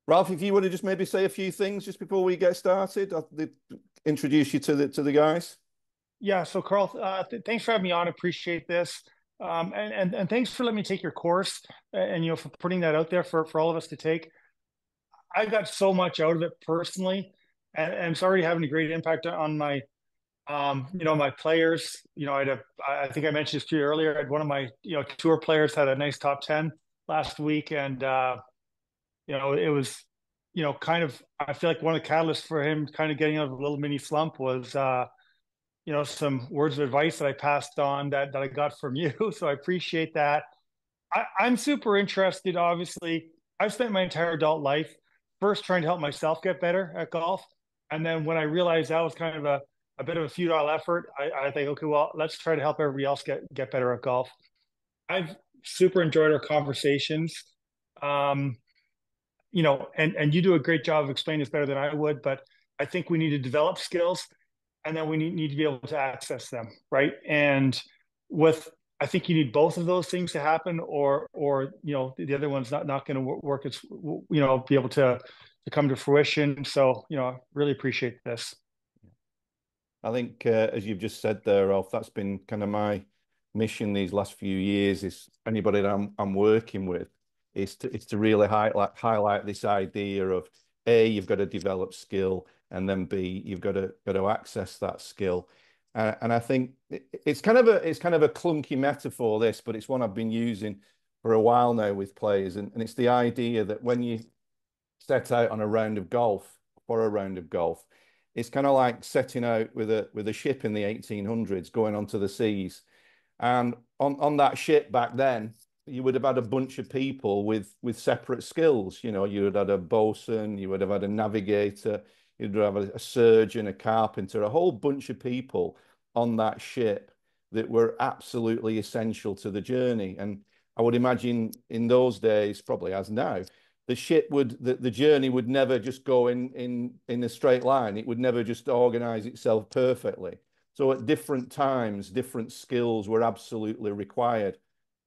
Ralph, if you want to just maybe say a few things just before we get started, I'll introduce you to the guys. Yeah, so Carl, thanks for having me on. Appreciate this, and thanks for letting me take your course, and for putting that out there for all of us to take. I got so much out of it personally, and it's already having a great impact on my my players. I think I mentioned this to you earlier. I had one of my tour players had a nice top 10 last week, and it was kind of, I feel like one of the catalysts for him kind of getting out of a little mini slump was some words of advice that I passed on that I got from you. So I appreciate that. I'm super interested, obviously. I've spent my entire adult life first trying to help myself get better at golf. And then when I realized that was kind of a bit of a futile effort, I think, okay, well, let's try to help everybody else get better at golf. I've super enjoyed our conversations. Um, and you do a great job of explaining this better than I would, but I think we need to develop skills and then we need to be able to access them, right? And with I think you need both of those things to happen, or the other one's not going to work. It's be able to come to fruition. So really appreciate this. I think, as you've just said there, Ralph, that's been kind of my mission these last few years. Is anybody that I'm working with is to really highlight this idea of A, you've got to develop skill, and then B, you've got to access that skill. And I think it's kind of a clunky metaphor, this, but it's one I've been using for a while now with players, and it's the idea that when you set out on a round of golf for a round of golf, it's kind of like setting out with a ship in the 1800s going onto the seas. And on that ship back then, you would have had a bunch of people with separate skills. You would have had a bosun, you would have had a navigator, you'd have a surgeon, a carpenter, a whole bunch of people on that ship that were absolutely essential to the journey. And I would imagine in those days, probably as now, the journey would never just go in a straight line. It would never just organize itself perfectly. So at different times, different skills were absolutely required.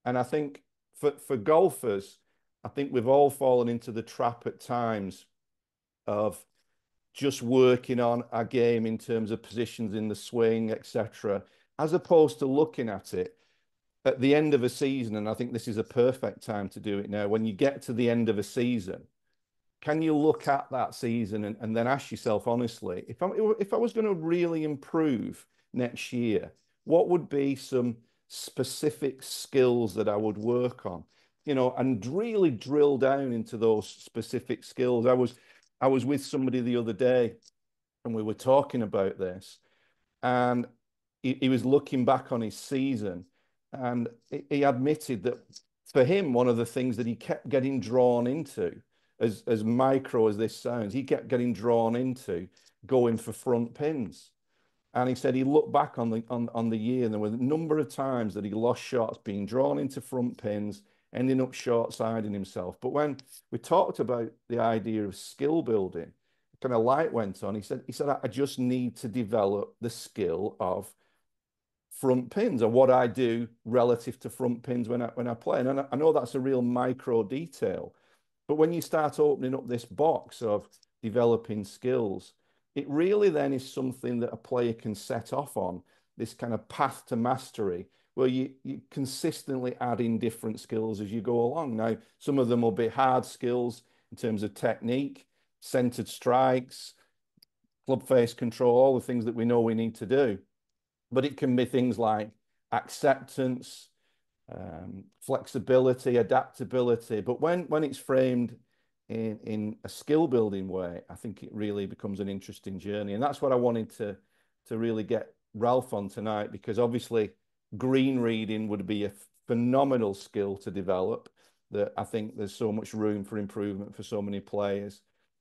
And I think for golfers, I think we've all fallen into the trap at times of just working on our game in terms of positions in the swing, etc., as opposed to looking at it at the end of a season. And I think this is a perfect time to do it now. When you get to the end of a season, can you look at that season and then ask yourself honestly, if I was going to really improve next year, what would be some specific skills that I would work on, and really drill down into those specific skills. I was with somebody the other day and we were talking about this, and he was looking back on his season, and he admitted that for him, one of the things that he kept getting drawn into, as micro as this sounds, he kept getting drawn into going for front pins. And he said he looked back on the year, and there were a number of times that he lost shots being drawn into front pins, ending up short siding himself. But when we talked about the idea of skill building, kind of light went on. He said, I just need to develop the skill of front pins and what I do relative to front pins when I play. And I know that's a real micro detail, but when you start opening up this box of developing skills, it really then is something that a player can set off on, this kind of path to mastery, where you consistently add in different skills as you go along. Now, some of them will be hard skills in terms of technique, centered strikes, club face control, all the things that we know we need to do. But it can be things like acceptance, flexibility, adaptability. But when it's framed in a skill building way, I think it really becomes an interesting journey. And that's what I wanted to really get Ralph on tonight, because obviously green reading would be a phenomenal skill to develop, that I think there's so much room for improvement for so many players.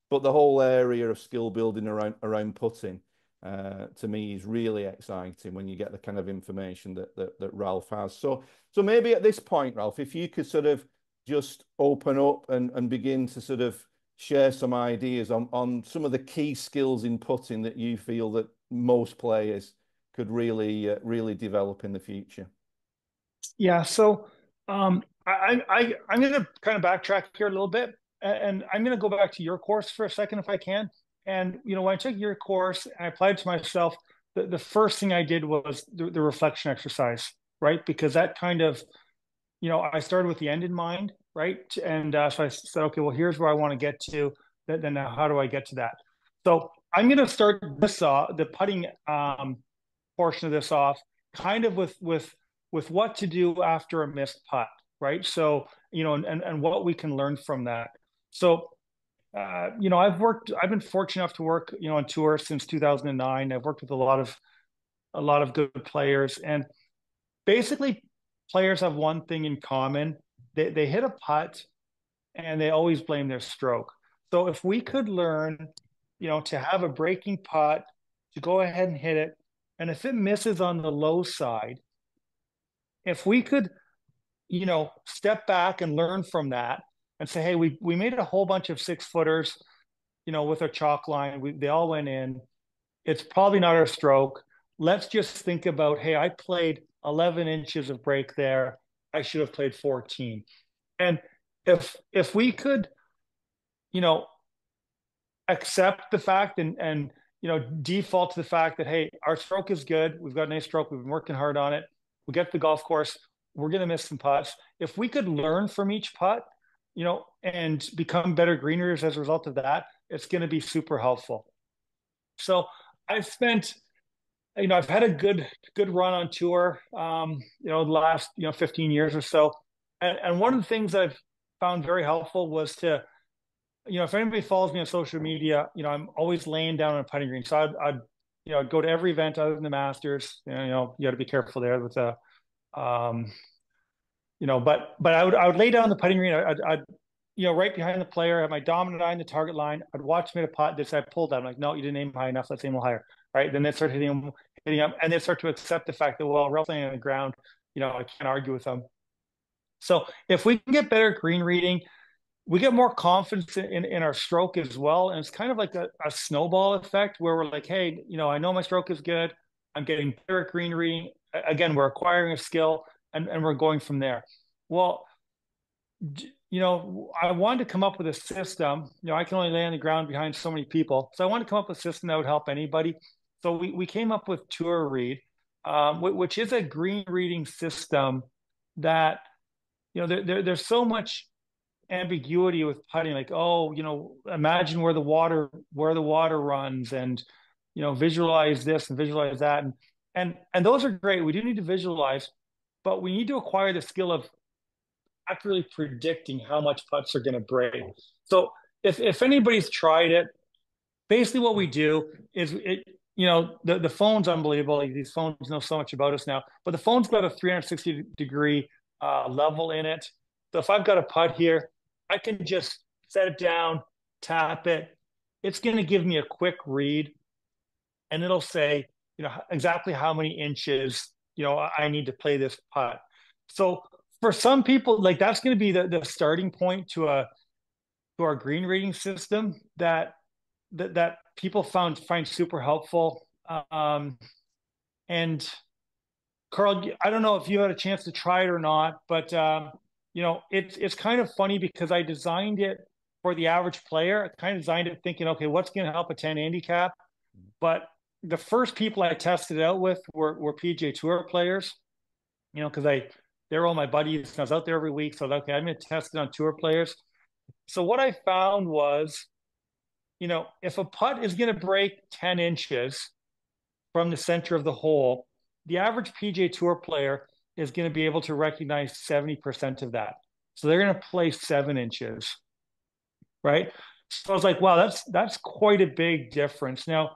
But the whole area of skill building around putting, to me, is really exciting when you get the kind of information that Ralph has. So maybe at this point, Ralph, if you could sort of just open up and begin to sort of share some ideas on some of the key skills in putting that you feel that most players could really develop in the future. Yeah. So I'm going to kind of backtrack here a little bit. and I'm going to go back to your course for a second if I can. And when I took your course and I applied to myself, the first thing I did was the reflection exercise, right? Because that kind of, I started with the end in mind, right? And so I said, okay, well, here's where I want to get to. Then now, how do I get to that? So I'm going to start this the putting portion of this off, kind of with what to do after a missed putt, right? So and what we can learn from that. So I've been fortunate enough to work, on tour since 2009. I've worked with a lot of good players, and basically, players have one thing in common: they hit a putt, and they always blame their stroke. So if we could learn, to have a breaking putt, to go ahead and hit it, and if it misses on the low side, if we could, step back and learn from that and say, hey, we made a whole bunch of 6 footers, with our chalk line. They all went in. It's probably not our stroke. Let's just think about, hey, I played 11 inches of break there. I should have played 14. And if we could, you know, accept the fact and default to the fact that, hey, our stroke is good. We've got a nice stroke. We've been working hard on it. We get to the golf course. We're going to miss some putts. If we could learn from each putt, and become better green readers as a result of that, it's going to be super helpful. So I've spent, I've had a good run on tour, the last, 15 years or so. And one of the things I've found very helpful was to, if anybody follows me on social media, I'm always laying down on a putting green. So I'd go to every event other than the Masters. You got to be careful there with the, um, but I would lay down the putting green. I'd right behind the player, have my dominant eye in the target line. I'd watch him hit a putt. This I pulled down. I'm like, no, you didn't aim high enough. Let's aim a little higher. Right. Then they start hitting him, and they start to accept the fact that, well, Ralph's laying on the ground. I can't argue with them. So if we can get better green reading, we get more confidence in our stroke as well. And it's kind of like a snowball effect where we're like, hey, I know my stroke is good. I'm getting better at green reading. Again, we're acquiring a skill, and we're going from there. Well, I wanted to come up with a system. I can only lay on the ground behind so many people. So I wanted to come up with a system that would help anybody. So we came up with Tour Read, which is a green reading system that, there's so much ambiguity with putting, like, oh, imagine where the water runs, and visualize this and visualize that, and those are great. We do need to visualize, but we need to acquire the skill of accurately predicting how much putts are going to break. So if anybody's tried it, basically what we do is the phone's unbelievable. These phones know so much about us now, but the phone's got a 360-degree level in it. So if I've got a putt here, I can just set it down, tap it. It's going to give me a quick read, and it'll say, exactly how many inches, I need to play this putt. So for some people, like, that's going to be the starting point to our green reading system that people find super helpful. And Karl, I don't know if you had a chance to try it or not, but it's kind of funny because I designed it for the average player. I kind of designed it thinking, okay, what's going to help a 10 handicap? But the first people I tested it out with were PGA Tour players, because they're all my buddies. I was out there every week, so okay, I'm going to test it on tour players. So what I found was, if a putt is going to break 10 inches from the center of the hole, the average PGA Tour player is going to be able to recognize 70% of that. So they're going to play 7 inches, right? So I was like, wow, that's quite a big difference. Now,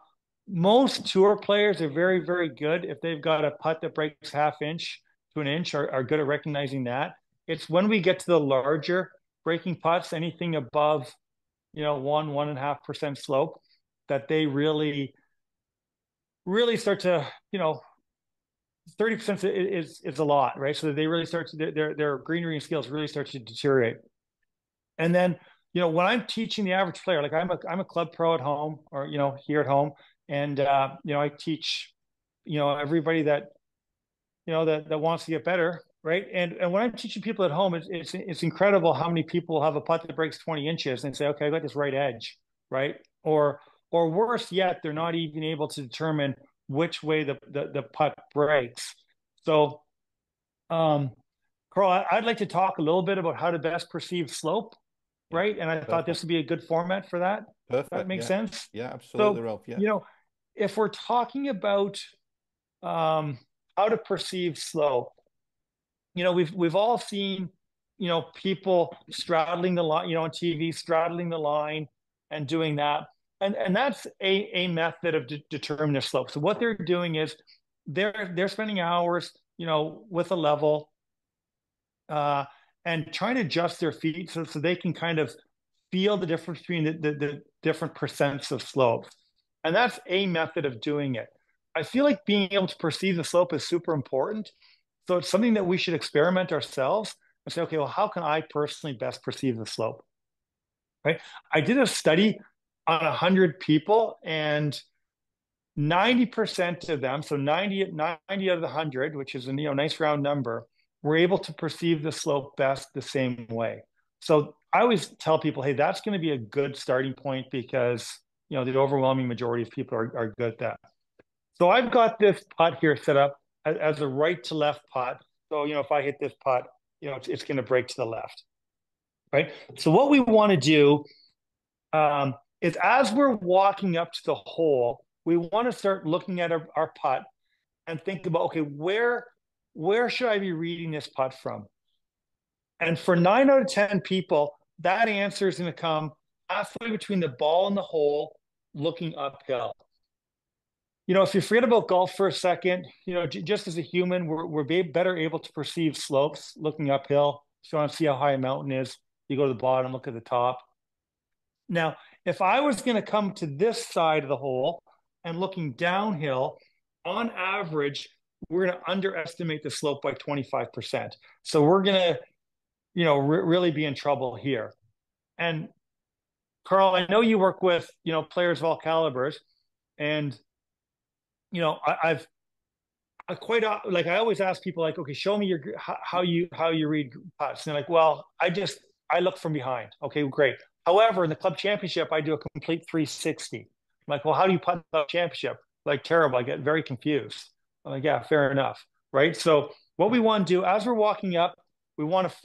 most tour players are very, very good if they've got a putt that breaks half inch to an inch, are good at recognizing that. It's when we get to the larger breaking putts, anything above, 1.5% slope, that they really, really start to, 30% is a lot, right? So they really start to, their green reading skills really start to deteriorate. And then, when I'm teaching the average player, like I'm a club pro at home, or, here at home, and, I teach, everybody that, that wants to get better, right? And when I'm teaching people at home, it's incredible how many people have a putt that breaks 20 inches and say, okay, I got this right edge, right? Or worse yet, they're not even able to determine which way the putt breaks. So, um, Karl, I'd like to talk a little bit about how to best perceive slope, Yeah. right? And I thought this Perfect. would be a good format for that. That Perfect. makes Yeah. sense. Yeah, absolutely, So, Ralph. Yeah. you know, if we're talking about um, how to perceive slope, we've all seen, people straddling the line, on TV, straddling the line and doing that. And that's a method of determining the slope. So what they're doing is they're spending hours, with a level, uh, and trying to adjust their feet so they can kind of feel the difference between the different percents of slope. And that's a method of doing it. I feel like being able to perceive the slope is super important. So it's something that we should experiment ourselves and say, okay, well, how can I personally best perceive the slope? Right. I did a study on 100 people, and 90% of them, so 90 out of the 100, which is a nice round number, were able to perceive the slope best the same way. So I always tell people, hey, that's going to be a good starting point because the overwhelming majority of people are good at that. So I've got this putt here set up as a right to left putt. So if I hit this putt, it's going to break to the left, right? So what we want to do is as we're walking up to the hole, we want to start looking at our putt and think about, okay, where should I be reading this putt from? And for 9 out of 10 people, that answer is going to come halfway between the ball and the hole, looking uphill. If you forget about golf for a second, just as a human, we're better able to perceive slopes looking uphill. So you want to see how high a mountain is, you go to the bottom, look at the top. Now, if I was going to come to this side of the hole and looking downhill, on average, we're going to underestimate the slope by 25%. So we're going to, really be in trouble here. And Karl, I know you work with, players of all calibers, and I've I quite like I always ask people like, okay, show me your how you read putts. And they're like, well, I look from behind. Okay, great. However, in the club championship, I do a complete 360. I'm like, well, how do you putt the championship? Like terrible. I get very confused. I'm like, yeah, fair enough, right? So what we want to do as we're walking up, we want to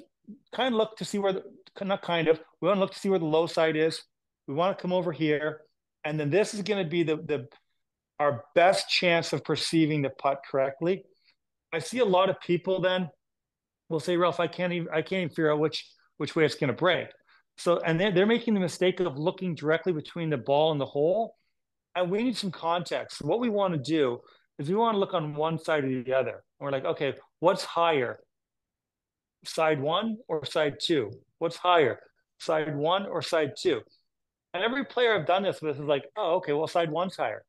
kind of look to see where not kind of we want to look to see where the low side is. We want to come over here, and then this is going to be the our best chance of perceiving the putt correctly. I see a lot of people then will say, Ralph, I can't even figure out which way it's going to break. So, and they're making the mistake of looking directly between the ball and the hole. And we need some context. So what we want to do is we want to look on one side or the other. And we're like, okay, what's higher? Side one or side two? What's higher? Side one or side two? And every player I've done this with is like, oh, okay, well, side one's higher.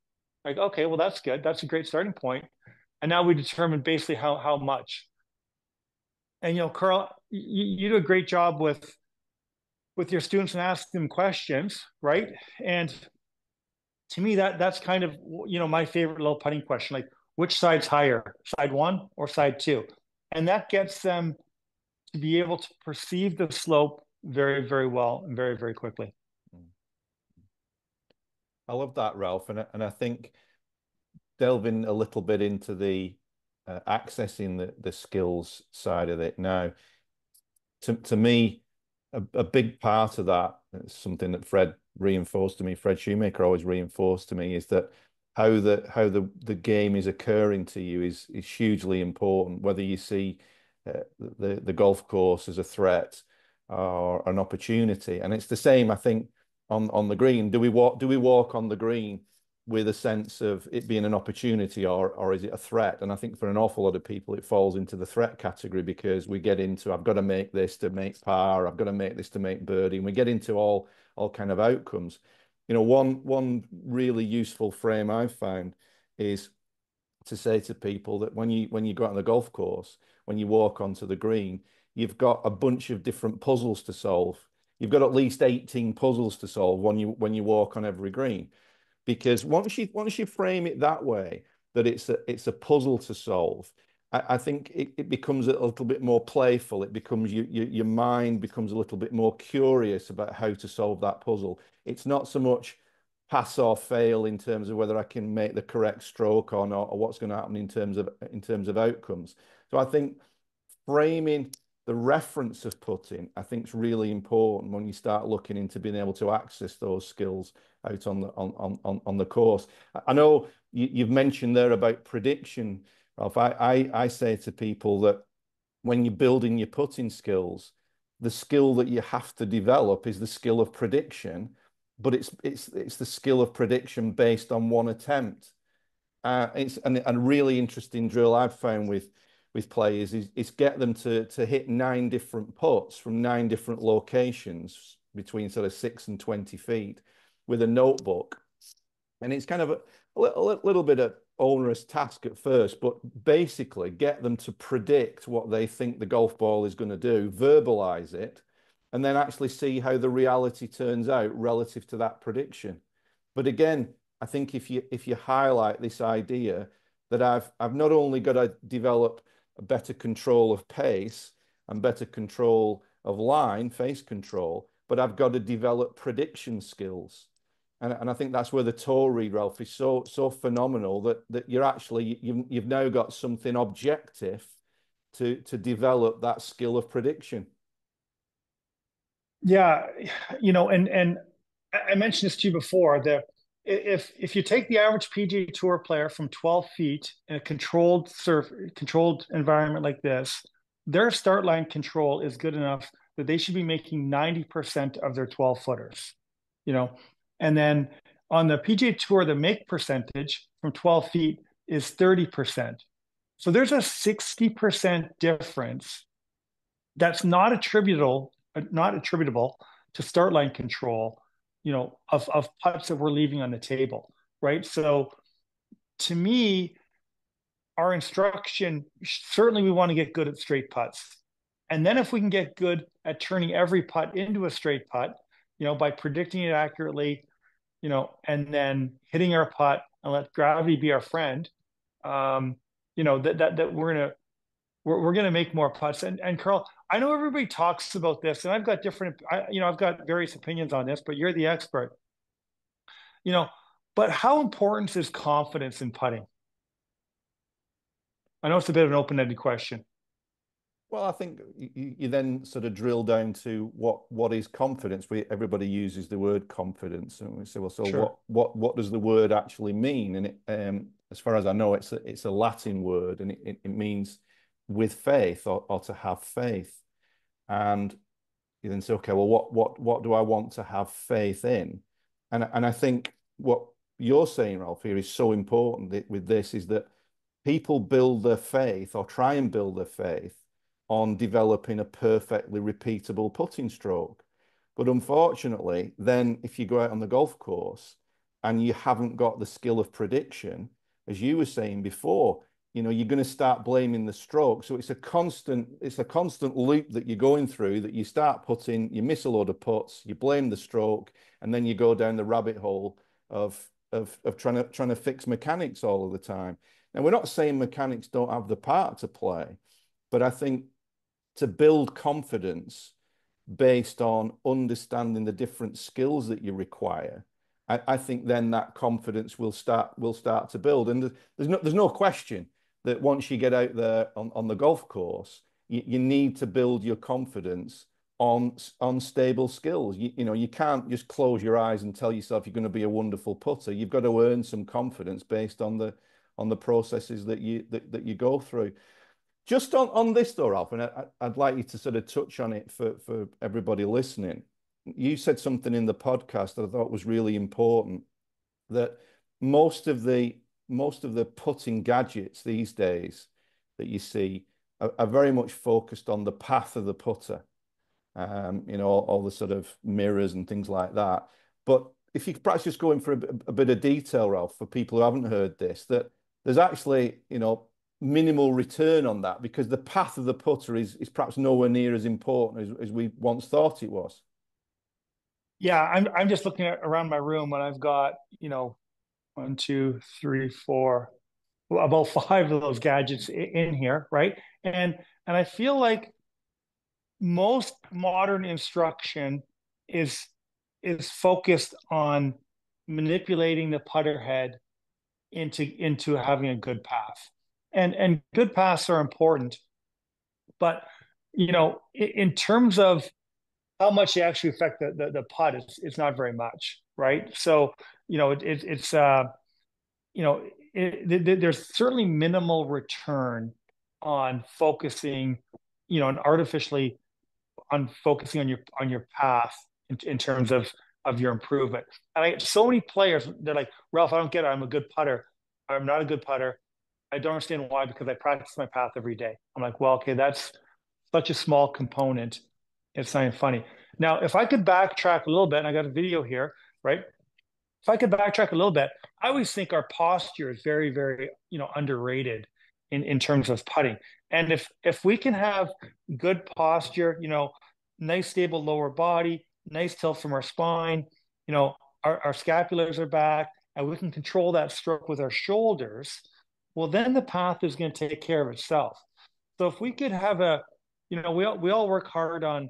Like, okay, well, that's good. That's a great starting point. And now we determine basically how much. And Karl, you do a great job with your students and ask them questions, right? And to me, that's kind of my favorite little putting question, like which side's higher, side one or side two? And that gets them to be able to perceive the slope very, very well and very, very quickly. I love that, Ralph, and I think delving a little bit into the accessing the skills side of it now, to me, a big part of that, something that Fred reinforced to me, Fred Shoemaker always reinforced to me, is that how the game is occurring to you is hugely important. Whether you see the golf course as a threat or an opportunity, and it's the same, I think, on the green. Do we walk on the green with a sense of it being an opportunity, or is it a threat? And I think for an awful lot of people, it falls into the threat category because we get into, I've got to make this to make par, I've got to make this to make birdie, and we get into all kind of outcomes. One really useful frame I've found is to say to people that when you go out on the golf course, when you walk onto the green, you've got a bunch of different puzzles to solve. You've got at least 18 puzzles to solve when you walk on every green. Because once you frame it that way, that it's a puzzle to solve, I think it becomes a little bit more playful. It becomes your mind becomes a little bit more curious about how to solve that puzzle. It's not so much pass or fail in terms of whether I can make the correct stroke or not, or what's going to happen in terms of outcomes. So I think framing the reference of putting, I think, is really important when you start looking into being able to access those skills out on the course. I know you've mentioned there about prediction, Ralph. I say to people that when you're building your putting skills, the skill that you have to develop is the skill of prediction, but it's the skill of prediction based on one attempt. It's a really interesting drill I've found with players is get them to hit 9 different putts from 9 different locations between sort of 6 and 20 feet with a notebook, and it's kind of a little bit of onerous task at first, but basically get them to predict what they think the golf ball is going to do, verbalize it, and then actually see how the reality turns out relative to that prediction. But again, I think if you highlight this idea that I've not only got to develop a better control of pace and better control of line, face control, but I've got to develop prediction skills. And I think that's where the tour read, Ralph, is so phenomenal that you've now got something objective to develop that skill of prediction. Yeah, and I mentioned this to you before that if you take the average PGA Tour player from 12 feet in a controlled environment like this, their start line control is good enough that they should be making 90% of their 12 footers, you know. And then on the PGA Tour, the make percentage from 12 feet is 30%. So there's a 60% difference that's not attributable to start line control, of putts that we're leaving on the table, right? So to me, our instruction, certainly we want to get good at straight putts. And then if we can get good at turning every putt into a straight putt, by predicting it accurately, and then hitting our putt and let gravity be our friend, that we're gonna make more putts. And Karl, I know everybody talks about this, and I've got various opinions on this, but you're the expert. You know, but how important is confidence in putting? I know it's a bit of an open-ended question. Well, I think you then sort of drill down to what is confidence. Everybody uses the word confidence, and we say, well, so Sure. what does the word actually mean? And as far as I know, it's a Latin word, and it means with faith or to have faith. And you then say, okay, well, what do I want to have faith in? And I think what you're saying, Ralph, here is so important with this is that people build their faith or try and build their faith on developing a perfectly repeatable putting stroke. But unfortunately, then if you go out on the golf course and you haven't got the skill of prediction, as you were saying before, you're going to start blaming the stroke. So it's a constant loop that you're going through, that you start putting, you miss a load of putts, you blame the stroke, and then you go down the rabbit hole of trying to fix mechanics all of the time. Now, we're not saying mechanics don't have the part to play, but I think to build confidence based on understanding the different skills that you require, I think then that confidence will start to build. And there's no question that once you get out there on the golf course, you need to build your confidence on stable skills. You can't just close your eyes and tell yourself you're going to be a wonderful putter. You've got to earn some confidence based on the processes that you go through. Just on this though, Ralph, and I'd like you to sort of touch on it for everybody listening. You said something in the podcast that I thought was really important, that most of the putting gadgets these days that you see are very much focused on the path of the putter. All the sort of mirrors and things like that. But if you could perhaps just go in for a bit of detail, Ralph, for people who haven't heard this, that there's actually, minimal return on that because the path of the putter is perhaps nowhere near as important as we once thought it was. Yeah, I'm just looking around my room and I've got, one, two, three, four. about five of those gadgets in here, right? And I feel like most modern instruction is is focused on manipulating the putter head into having a good path. And good paths are important, but in terms of how much they actually affect the putt, it's not very much, right? So, it's there's certainly minimal return on focusing, and artificially on focusing on your path in terms of your improvement. And I get so many players, they're like, Ralph, I don't get it. I'm a good putter. I'm not a good putter. I don't understand why, because I practice my path every day. I'm like, well, okay, that's such a small component. It's not even funny. Now, if I could backtrack a little bit, and I got a video here, right? If I could backtrack a little bit, I always think our posture is very, very, underrated in terms of putting. And if we can have good posture, nice stable lower body, nice tilt from our spine, our scapulars are back, and we can control that stroke with our shoulders, well, then the path is going to take care of itself. So if we could have we all work hard on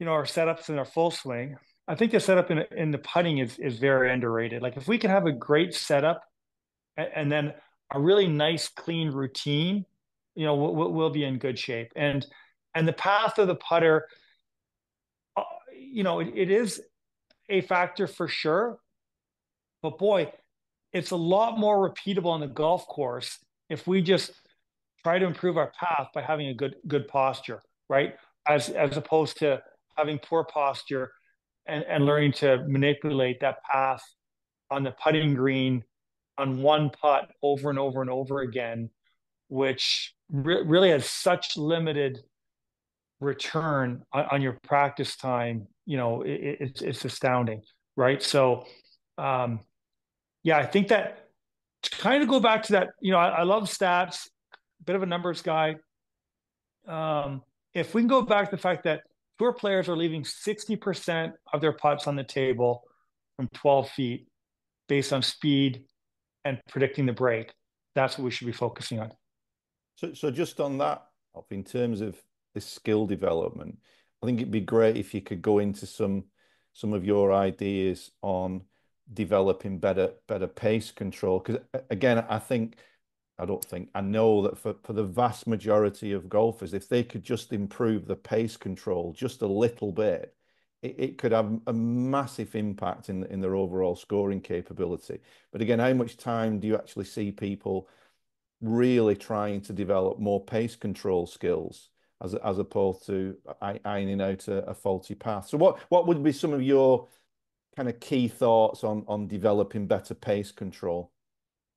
our setups and our full swing. I think the setup in the putting is very underrated. Like if we can have a great setup and then a really nice clean routine, we'll be in good shape. And the path of the putter, it is a factor for sure. But boy, it's a lot more repeatable on the golf course if we just try to improve our path by having a good posture, right? As opposed to having poor posture and learning to manipulate that path on the putting green on one putt over and over and over again, which really has such limited return on your practice time. It's astounding, right? So, um, yeah, I think that to kind of go back to that, I love stats, bit of a numbers guy. If we can go back to the fact that tour players are leaving 60% of their putts on the table from 12 feet based on speed and predicting the break, that's what we should be focusing on. So just on that, in terms of this skill development, I think it'd be great if you could go into some of your ideas on developing better pace control. Because again, I know that for the vast majority of golfers, if they could just improve the pace control just a little bit, it could have a massive impact in their overall scoring capability. But again, how much time do you actually see people really trying to develop more pace control skills as opposed to ironing out a faulty path? So what would be some of your kind of key thoughts on developing better pace control?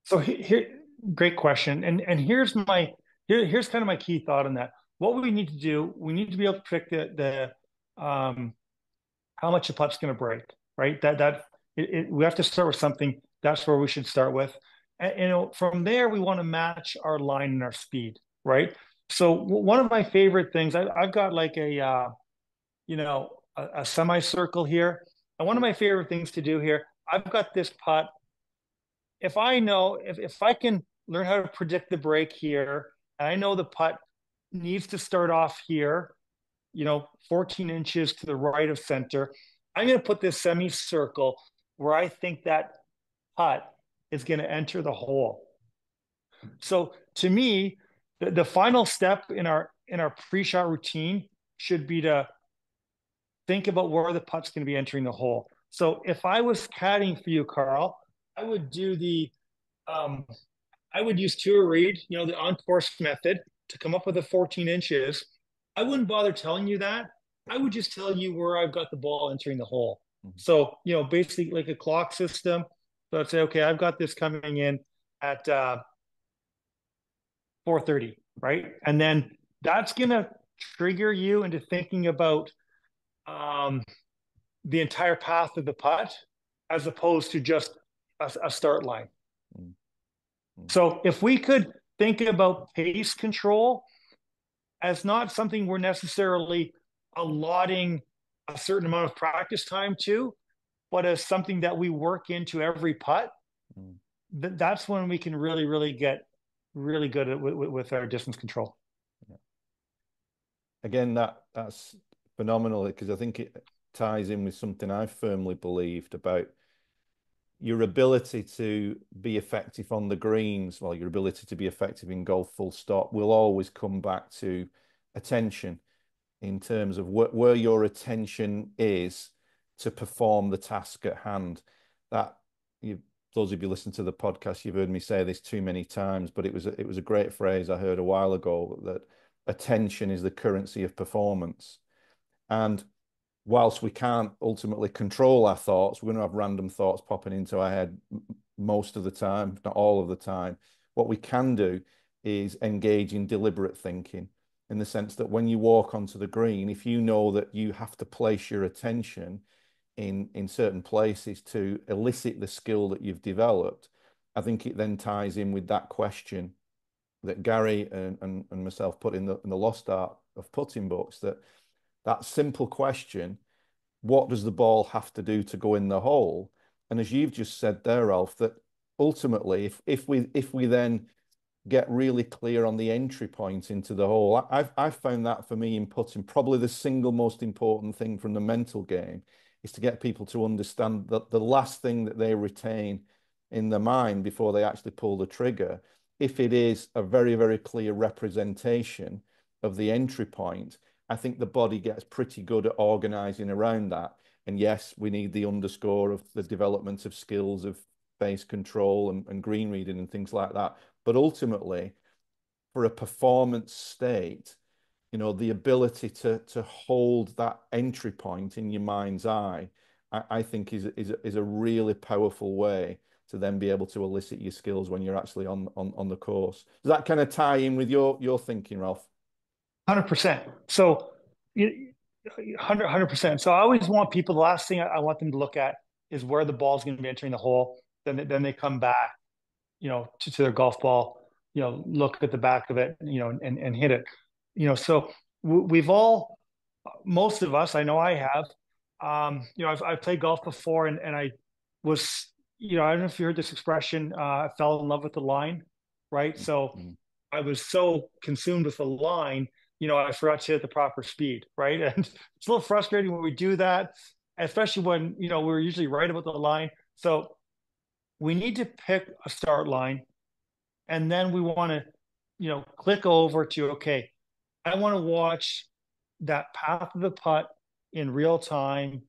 So here, great question. And here's kind of my key thought on that. What we need to do, we need to be able to predict the how much the putt's going to break, right? We have to start with something. That's where we should start with. And, from there, we want to match our line and our speed, right? So one of my favorite things, I've got like a semicircle here. And one of my favorite things to do here, I've got this putt. If I know, if I can learn how to predict the break here, and I know the putt needs to start off here, 14 inches to the right of center, I'm going to put this semicircle where I think that putt is going to enter the hole. So to me, the final step in our pre-shot routine should be to think about where the putt's going to be entering the hole. So if I was caddying for you, Karl, I would do I would use Tua Reed, the on-course method to come up with the 14 inches. I wouldn't bother telling you that. I would just tell you where I've got the ball entering the hole. Mm-hmm. So, basically like a clock system. So I'd say, okay, I've got this coming in at 4:30, right? And then that's going to trigger you into thinking about the entire path of the putt as opposed to just a start line. Mm-hmm. So if we could think about pace control as not something we're necessarily allotting a certain amount of practice time to, but as something that we work into every putt, that's when we can really get really good at with our distance control. Again, that's phenomenal because I think it ties in with something I firmly believed about your ability to be effective on the greens, well, your ability to be effective in golf, full stop, will always come back to attention in terms of where your attention is to perform the task at hand. That you, those of you listen to the podcast, you've heard me say this too many times, but it was a great phrase I heard a while ago that attention is the currency of performance. And whilst we can't ultimately control our thoughts, we're going to have random thoughts popping into our head most of the time, if not all of the time. What we can do is engage in deliberate thinking in the sense that when you walk onto the green, if you know that you have to place your attention in certain places to elicit the skill that you've developed, I think it then ties in with that question that Gary and myself put in the Lost Art of Putting books, that simple question, what does the ball have to do to go in the hole? And as you've just said there, Ralph, that ultimately, if we then get really clear on the entry point into the hole, I've found that for me in putting, probably the single most important thing from the mental game is to get people to understand that the last thing that they retain in their mind before they actually pull the trigger, if it is a very clear representation of the entry point, I think the body gets pretty good at organizing around that. And yes, we need the underscore of the development of skills of face control and green reading and things like that. But ultimately, for a performance state, you know, the ability to hold that entry point in your mind's eye, I think is a really powerful way to then be able to elicit your skills when you're actually on the course. Does that kind of tie in with your thinking, Ralph? 100%. So, 100%. So I always want people, the last thing I want them to look at is where the ball's going to be entering the hole. Then they come back, to their golf ball, look at the back of it, and hit it. So we've all, most of us, I know I have, I've played golf before, and I was, I don't know if you heard this expression, I fell in love with the line, right? So Mm. I was so consumed with the line, I forgot to hit the proper speed, right? And it's a little frustrating when we do that, especially when, we're usually right about the line. So we need to pick a start line, and then we want to, click over to, okay, I want to watch that path of the putt in real time,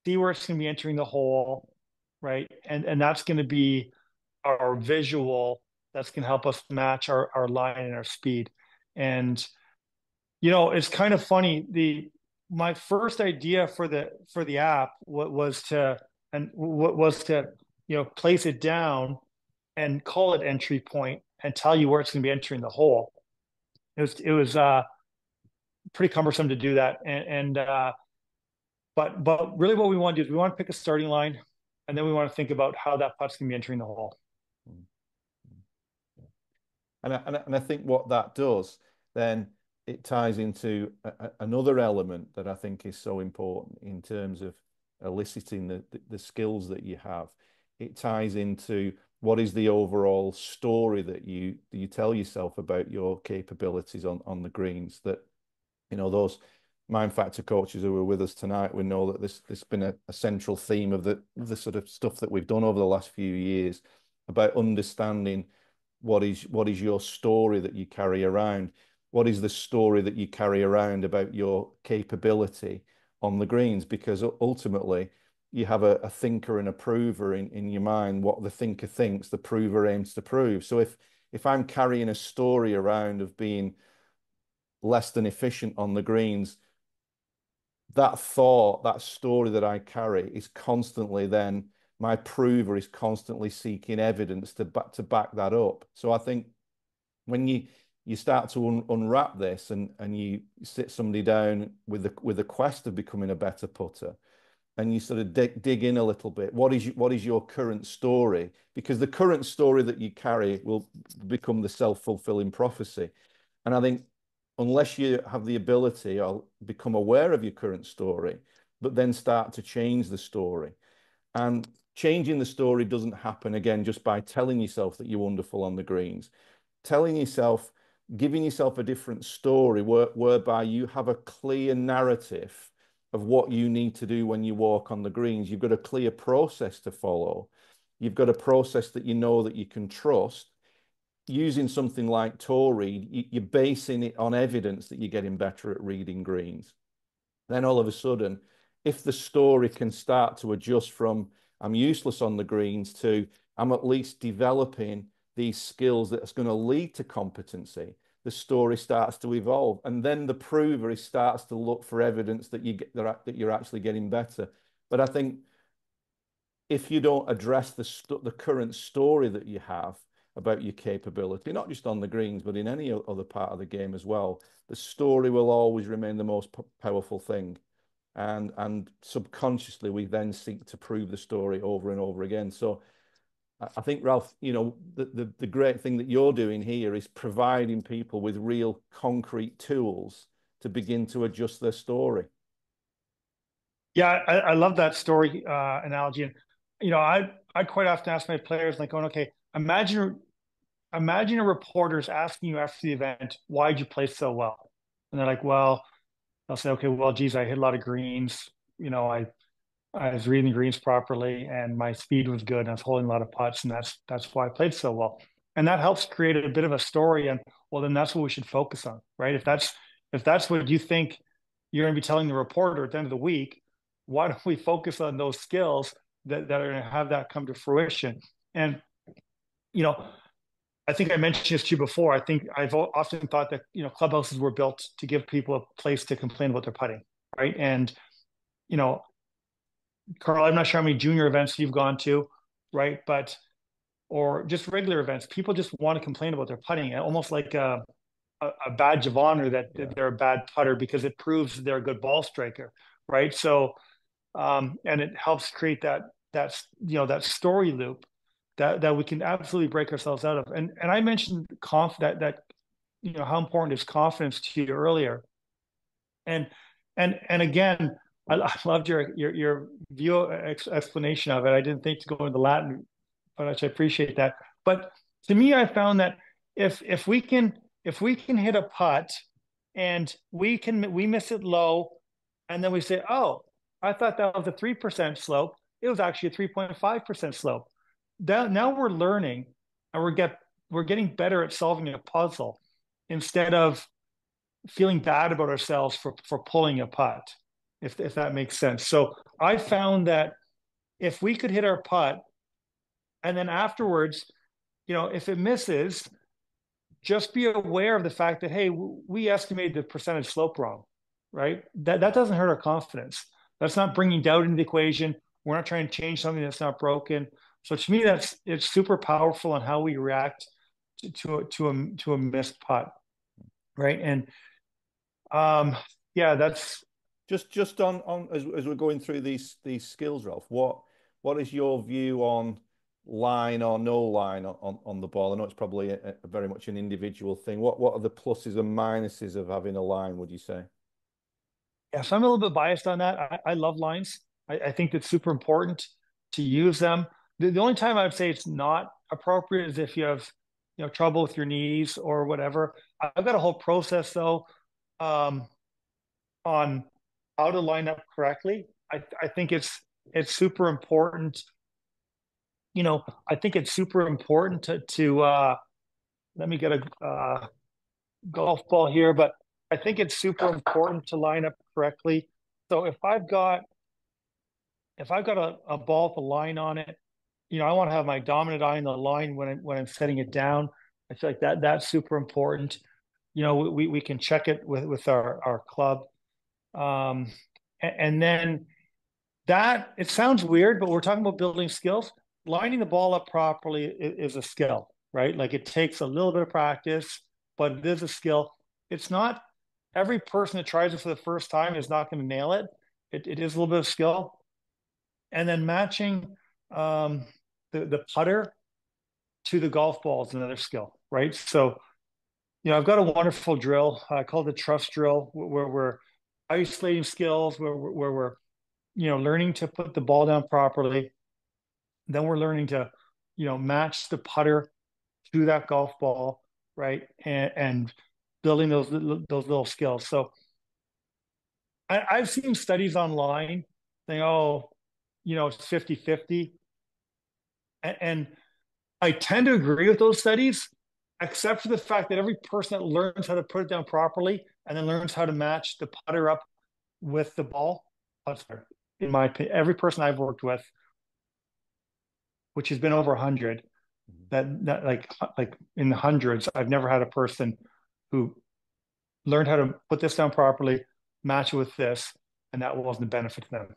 see where it's going to be entering the hole, right? And that's going to be our visual that's going to help us match our line and our speed. And it's kind of funny. My first idea for the app was to place it down and call it entry point and tell you where it's going to be entering the hole. It was pretty cumbersome to do that, but really what we want to do is we want to pick a starting line, and then we want to think about how that putt's going to be entering the hole. Mm. And I think what that does, then it ties into another element that I think is so important in terms of eliciting the skills that you have. It ties into what is the overall story that you tell yourself about your capabilities on the greens. That, those mind factor coaches who are with us tonight, we know that this has been a central theme of the sort of stuff that we've done over the last few years about understanding what is your story that you carry around? What is the story that you carry around about your capability on the greens? Because ultimately, you have a thinker and a prover in your mind. What the thinker thinks, the prover aims to prove. So if I'm carrying a story around of being less than efficient on the greens, that thought, that story that I carry is constantly then my prover is constantly seeking evidence to back that up. So I think when you start to unwrap this and you sit somebody down with the quest of becoming a better putter, and you sort of dig in a little bit, what is your current story? Because the current story that you carry will become the self-fulfilling prophecy. And I think unless you have the ability or become aware of your current story, but then start to change the story, And changing the story doesn't happen again just by telling yourself that you're wonderful on the greens. Telling yourself, giving yourself a different story whereby you have a clear narrative of what you need to do when you walk on the greens. You've got a clear process to follow. You've got a process that you know that you can trust. Using something like Toread, you're basing it on evidence that you're getting better at reading greens. Then all of a sudden, if the story can start to adjust from I'm useless on the greens to I'm at least developing these skills that's going to lead to competency, the story starts to evolve. And then the prover starts to look for evidence that that you're actually getting better. But I think if you don't address the current story that you have about your capability, not just on the greens, but in any other part of the game as well, the story will always remain the most powerful thing. And subconsciously, we then seek to prove the story over and over again. So I think, Ralph, the great thing that you're doing here is providing people with real concrete tools to begin to adjust their story. Yeah, I love that story analogy. And I quite often ask my players, like, going, okay, imagine a reporter's asking you after the event, why'd you play so well? And they're like, well, I'll say, okay, well, geez, I hit a lot of greens. I was reading the greens properly, and my speed was good, and I was holding a lot of putts, and that's why I played so well. And that helps create a bit of a story. And well, then that's what we should focus on, right? If that's what you think you're going to be telling the reporter at the end of the week, why don't we focus on those skills that are going to have that come to fruition? And you know, I think I mentioned this to you before. I think I've often thought that clubhouses were built to give people a place to complain about their putting, right? And you know, Karl, I'm not sure how many junior events you've gone to, right? But or just regular events, people just want to complain about their putting, almost like a badge of honor that Yeah. they're a bad putter because it proves they're a good ball striker, right? So, and it helps create that story loop that we can absolutely break ourselves out of. And I mentioned that how important is confidence to you earlier, and and again, I loved your view explanation of it. I didn't think to go into Latin, but I appreciate that. But to me, I found that if we can hit a putt and we miss it low, and then we say, oh, I thought that was a 3% slope. It was actually a 3.5% slope. Now we're learning, and we're getting better at solving a puzzle instead of feeling bad about ourselves for pulling a putt, if that makes sense. So I found that if we could hit our putt and then afterwards, if it misses, just be aware of the fact that, hey, we estimated the percentage slope wrong, right? That doesn't hurt our confidence. That's not bringing doubt into the equation. We're not trying to change something that's not broken. So to me, it's super powerful on how we react to a missed putt, right? And yeah, that's Just on as we're going through these skills, Ralph, what is your view on line or no line on the ball? I know it's probably a very much an individual thing. What are the pluses and minuses of having a line, would you say? yeah. So I'm a little bit biased on that. I love lines. I think it's super important to use them. The only time I would say it's not appropriate is if you have trouble with your knees or whatever. I've got a whole process though, um, on how to line up correctly. I think it's super important. I think it's super important to let me get a golf ball here, but I think it's super important to line up correctly. So if I've got a ball with a line on it, I want to have my dominant eye in the line when I'm setting it down. I feel like that's super important. We can check it with our club. And then that it sounds weird, but we're talking about building skills. Lining the ball up properly is a skill, right? Like it takes a little bit of practice, but it is a skill. It's not every person that tries it for the first time is not going to nail it. It is a little bit of skill. And then matching um, the putter to the golf ball is another skill, right? So, I've got a wonderful drill called the trust drill where we're isolating skills, where we're learning to put the ball down properly. Then we're learning to, match the putter to that golf ball, right? And building those little skills. So I've seen studies online saying, oh, it's 50-50. And I tend to agree with those studies, except for the fact that every person that learns how to put it down properly and then learns how to match the putter up with the ball, in my opinion, every person I've worked with, which has been over 100, that like in the hundreds, I've never had a person who learned how to put this down properly, match it with this, and that wasn't a benefit to them.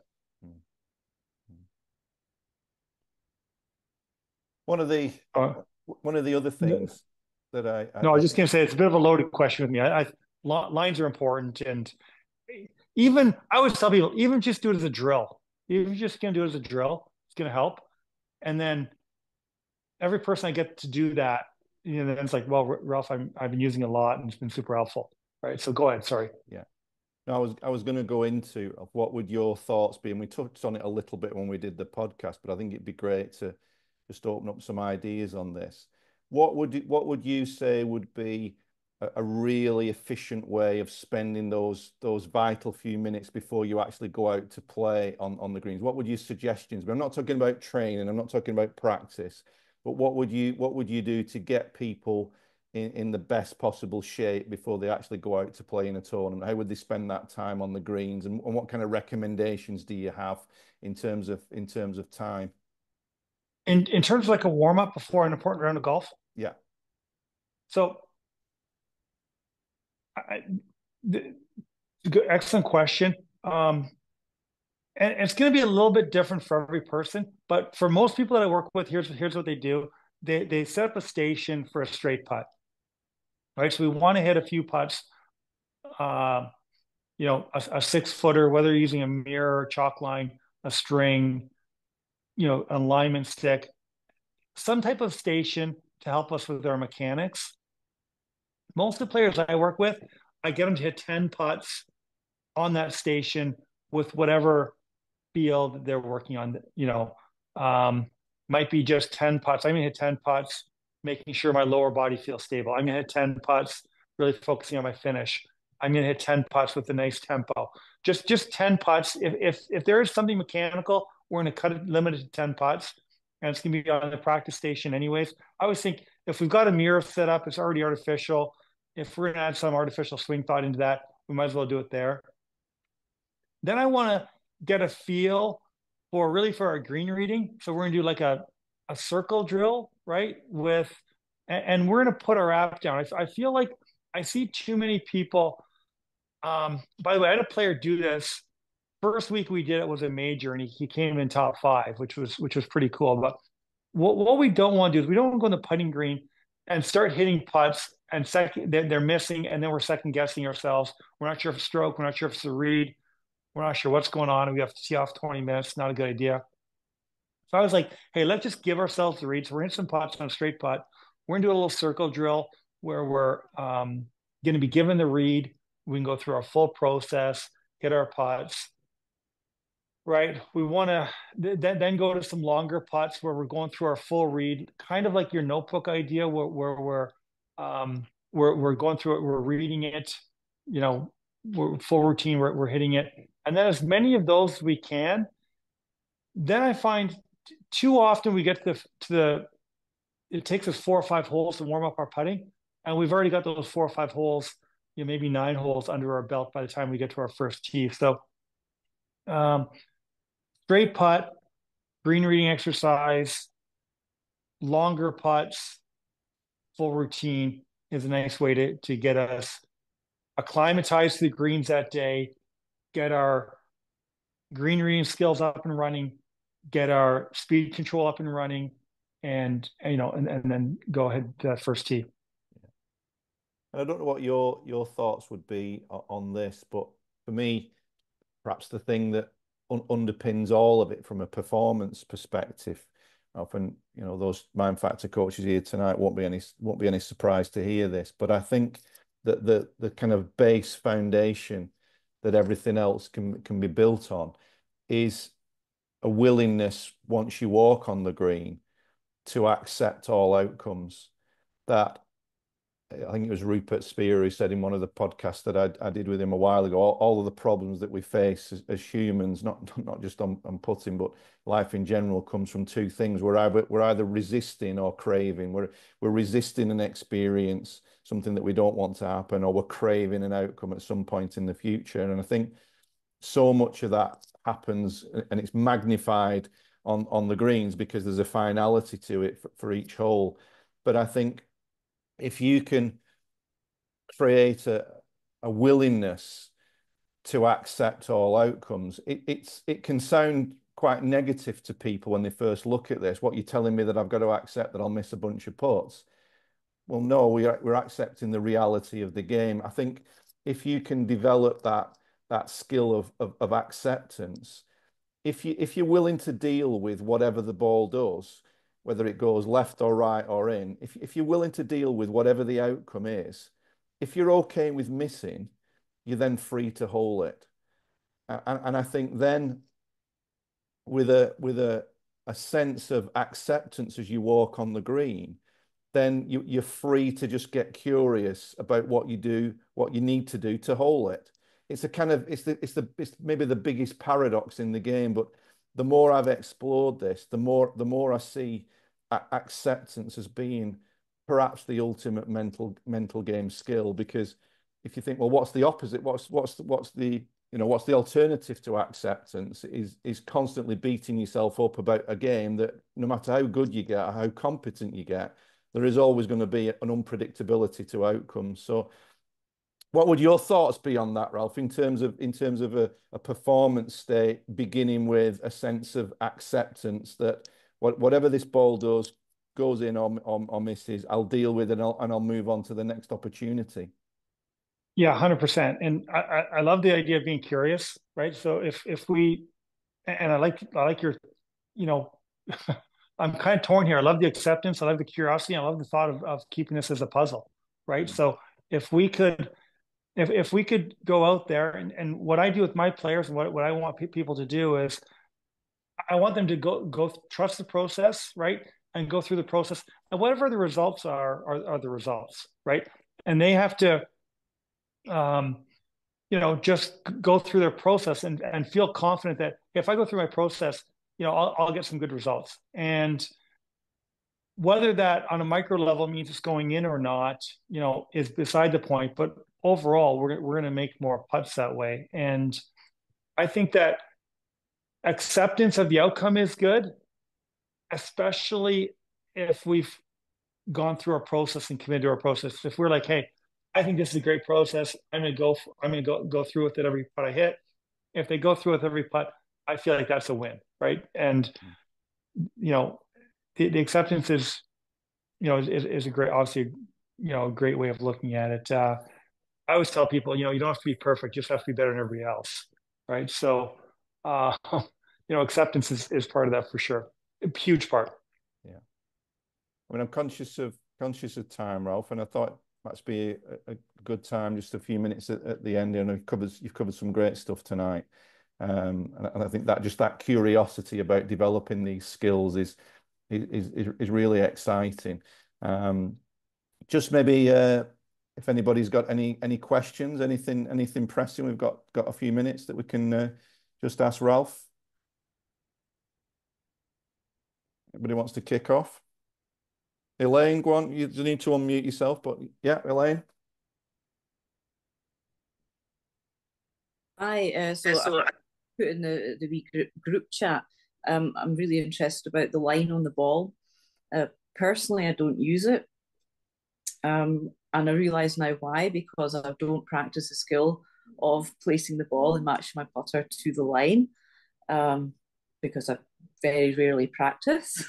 One of the Uh, one of the other things that no, I was just going to say it's a bit of a loaded question with me. Lines are important, and even I always tell people, even just do it as a drill. Even if you're just going to do it as a drill, it's going to help. And then every person I get to do that, then it's like, well, Ralph, I've been using it a lot, and it's been super helpful, right? So go ahead. Sorry. Yeah. No, I was going to go into what would your thoughts be, and we touched on it a little bit when we did the podcast, but I think it'd be great to just open up some ideas on this. What would you say would be a really efficient way of spending those vital few minutes before you actually go out to play on the greens? What would your suggestions be? I'm not talking about training, I'm not talking about practice, but what would you do to get people in the best possible shape before they actually go out to play in a tournament? How would they spend that time on the greens, and what kind of recommendations do you have in terms of time? In terms of like a warm up before an important round of golf. Yeah. So, excellent question. And it's going to be a little bit different for every person, but for most people that I work with, here's what they do. They set up a station for a straight putt, right? So we want to hit a few putts, uh, a 6 footer, whether you're using a mirror, chalk line, a string, an alignment stick, some type of station to help us with our mechanics. Most of the players I work with, I get them to hit 10 putts on that station with whatever field they're working on. Might be just 10 putts. I'm going to hit 10 putts, making sure my lower body feels stable. I'm going to hit 10 putts, really focusing on my finish. I'm going to hit 10 putts with a nice tempo. Just 10 putts. If there is something mechanical, we're going to cut it limited to 10 putts, and it's going to be on the practice station anyways. I always think if we've got a mirror set up, it's already artificial. If we're going to add some artificial swing thought into that, we might as well do it there. Then I want to get a feel for our green reading. So we're going to do like a circle drill, right? And we're going to put our app down. I feel like I see too many people. By the way, I had a player do this. First week we did it was a major, and he came in top 5, which was pretty cool. But what we don't want to do is we don't want to go in the putting green and start hitting putts, and they're missing, and then we're second guessing ourselves. We're not sure if it's stroke, we're not sure if it's a read, we're not sure what's going on, and we have to tee off 20 minutes. Not a good idea. So I was like, hey, let's just give ourselves the read. So we're in some putts on a straight putt. We're going to do a little circle drill where we're going to be given the read. We can go through our full process, hit our putts, right? We want to then go to some longer putts where we're going through our full read, kind of like your notebook idea, where we're going through it, we're reading it, we're full routine, we're hitting it, and then as many of those as we can. Then I find too often we get it takes us 4 or 5 holes to warm up our putting, and we've already got those 4 or 5 holes, maybe 9 holes under our belt by the time we get to our first tee. So straight putt, green reading exercise, longer putts, full routine is a nice way to get us acclimatized to the greens that day, get our green reading skills up and running, get our speed control up and running, and then go ahead to that first tee. And I don't know what your thoughts would be on this, but for me, perhaps the thing that underpins all of it from a performance perspective. Often, those mind factor coaches here tonight won't be any surprise to hear this, but I think that the kind of base foundation that everything else can be built on is a willingness once you walk on the green to accept all outcomes. That I think it was Rupert Spear who said in one of the podcasts that I did with him a while ago, all of the problems that we face as humans, not just on putting, but life in general, comes from two things. We're either resisting or craving. We're resisting an experience, something that we don't want to happen, or we're craving an outcome at some point in the future. And I think so much of that happens, and it's magnified on the greens because there's a finality to it for each hole. But I think if you can create a willingness to accept all outcomes, it can sound quite negative to people when they first look at this. What you're telling me, that I've got to accept that I'll miss a bunch of putts? Well, no, we're accepting the reality of the game. I think if you can develop that skill of acceptance, if you're willing to deal with whatever the ball does, whether it goes left or right or in, if you're willing to deal with whatever the outcome is, if you're okay with missing, you're then free to hole it. And I think then with a sense of acceptance as you walk on the green, then you're free to just get curious about what you do, what you need to do to hole it. It's a kind of it's maybe the biggest paradox in the game, but the more I've explored this, the more I see acceptance as being perhaps the ultimate mental game skill. Because if you think, well, what's the opposite? What's the what's the alternative to acceptance? Is constantly beating yourself up about a game that no matter how good you get or how competent you get, there is always going to be an unpredictability to outcomes. So what would your thoughts be on that, Ralph, in terms of a performance state, beginning with a sense of acceptance that whatever this ball does, goes in or misses, I'll deal with it, and I'll move on to the next opportunity? Yeah, 100%. And I love the idea of being curious, right? So if we, and I like your, you know, I'm kind of torn here. I love the acceptance. I love the curiosity. I love the thought of keeping this as a puzzle, right? So if we could, if we could go out there, and what I do with my players, and what I want people to do is, I want them to go trust the process, right? And go through the process, and whatever the results are the results, right? And they have to, just go through their process and feel confident that if I go through my process, I'll get some good results. And whether that on a micro level means it's going in or not, is beside the point. But overall, we're going to make more putts that way. And I think that acceptance of the outcome is good, especially if we've gone through our process and committed to our process. If we're like, hey, I think this is a great process, I'm gonna go through with it every putt I hit. If they go through with every putt, I feel like that's a win, right? And the acceptance is a great, obviously, a great way of looking at it. I always tell people, you don't have to be perfect, you just have to be better than everybody else, right? So, acceptance is part of that for sure, a huge part. Yeah. I mean, I'm conscious of time, Ralph, and I thought that's be a good time, just a few minutes at the end. You've covered some great stuff tonight, and I think that curiosity about developing these skills is really exciting. Just maybe if anybody's got any questions, anything pressing, we've got a few minutes that we can just ask Ralph. Anybody wants to kick off? Elaine, go on. You need to unmute yourself, but yeah, Elaine. Hi, so I put in the wee group chat. I'm really interested about the line on the ball. Personally, I don't use it. And I realise now why, because I don't practice the skill of placing the ball and matching my putter to the line, because I very rarely practice.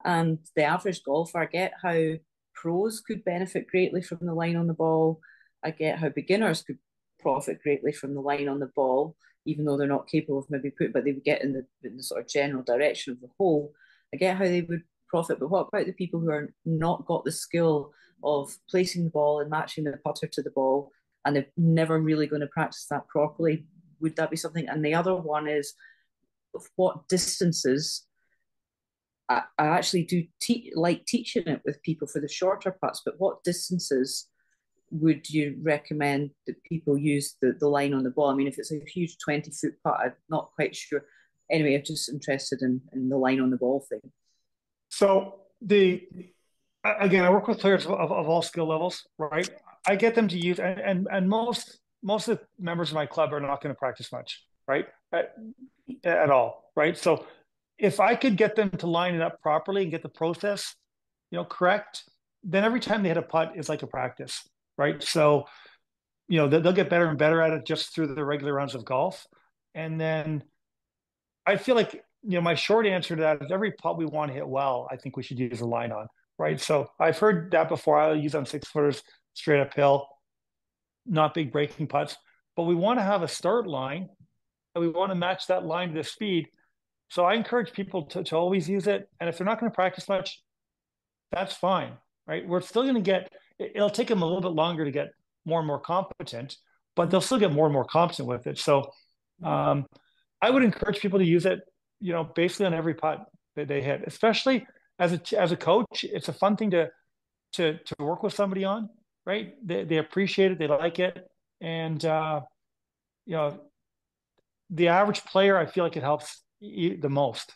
And the average golfer, I get how pros could benefit greatly from the line on the ball. I get how beginners could profit greatly from the line on the ball, even though they're not capable of maybe but they would get in the sort of general direction of the hole. I get how they would profit, but what about the people who are not got the skill of placing the ball and matching the putter to the ball, and they're never really going to practice that properly? Would that be something? And the other one is, of what distances. I actually do like teaching it with people for the shorter putts, but what distances would you recommend that people use the line on the ball? I mean, if it's a huge 20-foot putt, I'm not quite sure. Anyway, I'm just interested in the line on the ball thing. So again, I work with players of all skill levels, right? I get them to use, and most of the members of my club are not going to practice much, right? At all, right? So if I could get them to line it up properly and get the process, correct, then every time they hit a putt is like a practice, right? So, they'll get better and better at it just through the regular rounds of golf. And then I feel like, my short answer to that is every putt we want to hit well, I think we should use a line on, right? So I've heard that before. I'll use on 6-footers straight uphill, not big breaking putts, but we want to have a start line and we want to match that line to the speed. So I encourage people to always use it. And if they're not going to practice much, that's fine, right? We're still going to it'll take them a little bit longer to get more and more competent, but they'll still get more and more competent with it. So I would encourage people to use it, basically on every putt that they hit, especially as a coach. It's a fun thing to work with somebody on, right? They appreciate it, they like it, and the average player, I feel like it helps the most.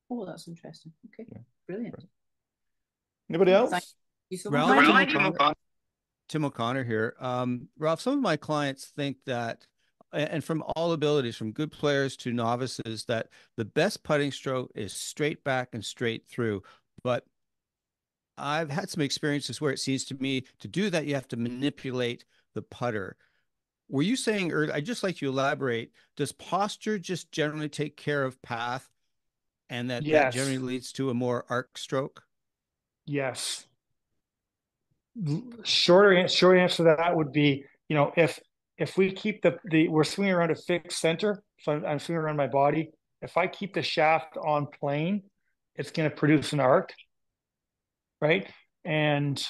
Oh, that's interesting. Okay, brilliant. Anybody else? Thank you so Ralph, much. Tim O'Connor here. Ralph, some of my clients think that, and from all abilities, from good players to novices, that the best putting stroke is straight back and straight through. But I've had some experiences where it seems to me to do that, you have to manipulate the putter. Were you saying earlier, I'd just like you to elaborate, does posture just generally take care of path and that generally Yes. leads to a more arc stroke? Yes. Short answer to that would be, if we keep we're swinging around a fixed center, so I'm swinging around my body. If I keep the shaft on plane, it's going to produce an arc, right? And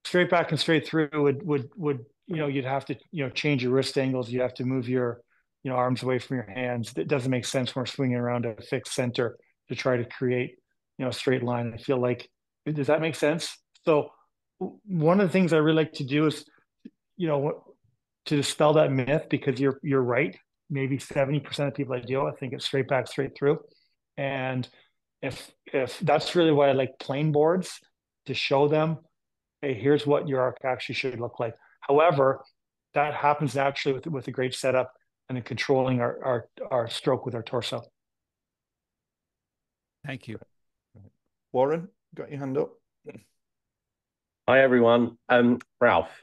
straight back and straight through would you'd have to change your wrist angles. You have to move your arms away from your hands. It doesn't make sense when we're swinging around a fixed center to try to create a straight line. I feel like, does that make sense? So one of the things I really like to do is to dispel that myth, because you're right. Maybe 70% of people I deal with think it's straight back, straight through. And if that's really why I like plain boards, to show them, hey, here's what your arc actually should look like. However, that happens naturally with a great setup and then controlling our stroke with our torso. Thank you. Warren, got your hand up. Hi everyone. Ralph.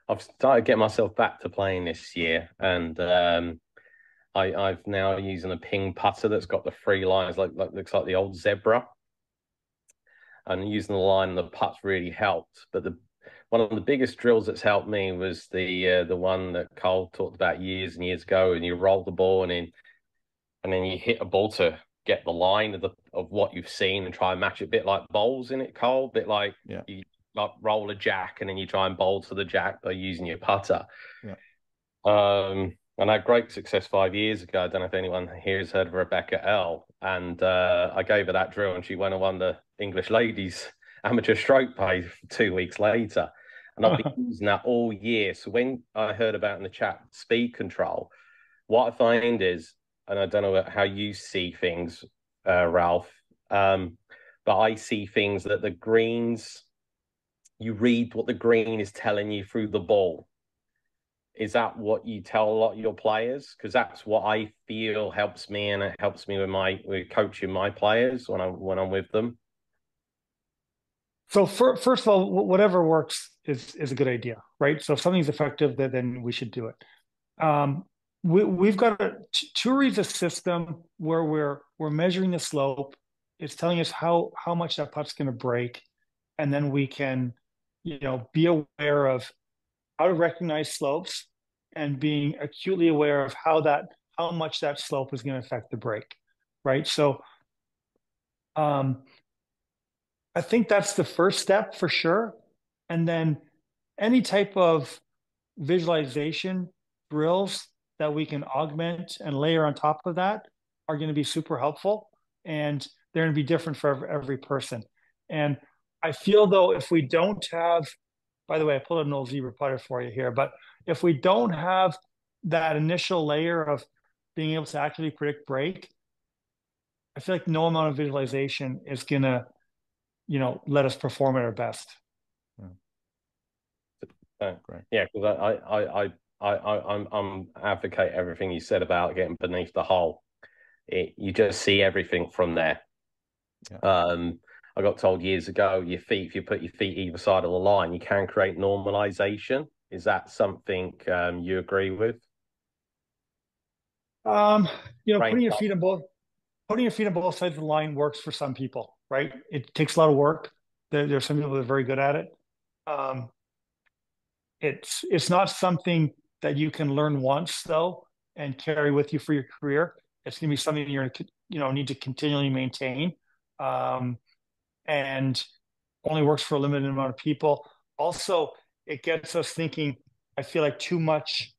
I've started getting myself back to playing this year, and I've now using a ping putter that's got the three lines, like looks like the old zebra. And using the line, the putts really helped. But one of the biggest drills that's helped me was the one that Karl talked about years and years ago, and you roll the ball and then you hit a ball to get the line of what you've seen and try and match it, a bit like bowls in it, Karl, a bit like you like roll a jack and then you try and bowl to the jack by using your putter. And I had great success 5 years ago. I don't know if anyone here has heard of Rebecca L. And I gave her that drill and she went and won the English ladies amateur stroke play 2 weeks later. And I've been using that all year. So when I heard about in the chat speed control, what I find is, and I don't know how you see things, Ralph, but I see things that the greens, you read what the green is telling you through the ball. Is that what you tell a lot of your players? Because that's what I feel helps me, and it helps me with coaching my players when I'm with them. So first of all, whatever works is a good idea, right? So if something's effective, then we should do it. We've got to read a system where we're measuring the slope. It's telling us how much that putt's going to break, and then we can be aware of how to recognize slopes and being acutely aware of how much that slope is going to affect the break, right? So I think that's the first step for sure. And then any type of visualization drills that we can augment and layer on top of that are going to be super helpful, and they're going to be different for every person. And I feel though, if we don't have, by the way, I pulled an old zebra putter for you here, but if we don't have that initial layer of being able to accurately predict break, I feel like no amount of visualization is going to, let us perform at our best. Great. Yeah, because I'm advocate everything you said about getting beneath the hole. You just see everything from there. Yeah. I got told years ago, if you put your feet either side of the line, you can create normalization. Is that something you agree with? Putting your feet on both sides of the line works for some people, right? It takes a lot of work. There's some people that are very good at it. It's not something that you can learn once though and carry with you for your career. It's going to be something you're need to continually maintain, and only works for a limited amount of people. Also, it gets us thinking. I feel like too much.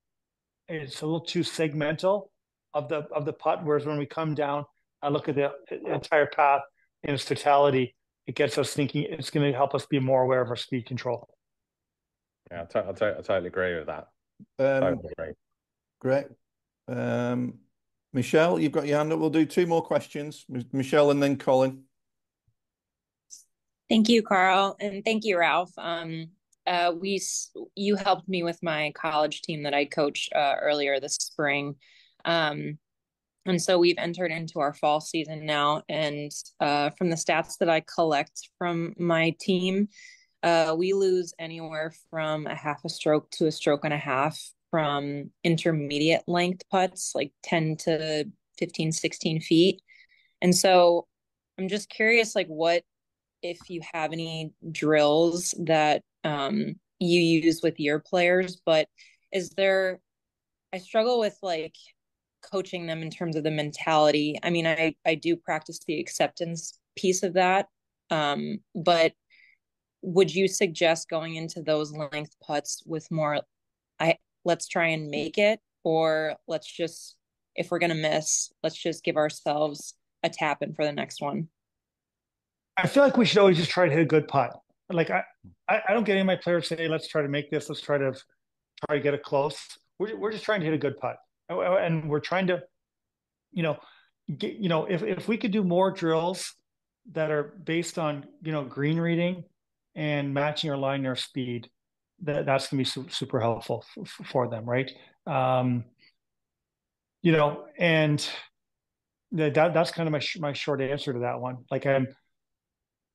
It's a little too segmental of the putt. Whereas when we come down, I look at the entire path in its totality. It gets us thinking. It's going to help us be more aware of our speed control. Yeah, I totally agree with that. Totally agree. Great. Michelle, you've got your hand up. We'll do two more questions. Michelle and then Colin. Thank you, Karl, and thank you, Ralph. You helped me with my college team that I coached earlier this spring. And so we've entered into our fall season now. And from the stats that I collect from my team, we lose anywhere from a half a stroke to a stroke and a half from intermediate length putts, like 10 to 15, 16 feet. And so I'm just curious, like, what, if you have any drills that you use with your players, but I struggle with like coaching them in terms of the mentality. I mean, I do practice the acceptance piece of that. But would you suggest going into those length putts with more, let's try and make it, or let's just, if we're going to miss, let's just give ourselves a tap in for the next one? I feel like we should always just try to hit a good putt. Like I don't get any of my players say, hey, let's try to make this. Let's try to get it close. We're just trying to hit a good putt, and we're trying to, if we could do more drills that are based on green reading and matching our line and our speed, that's gonna be super helpful for them, right? And that's kind of my short answer to that one. Like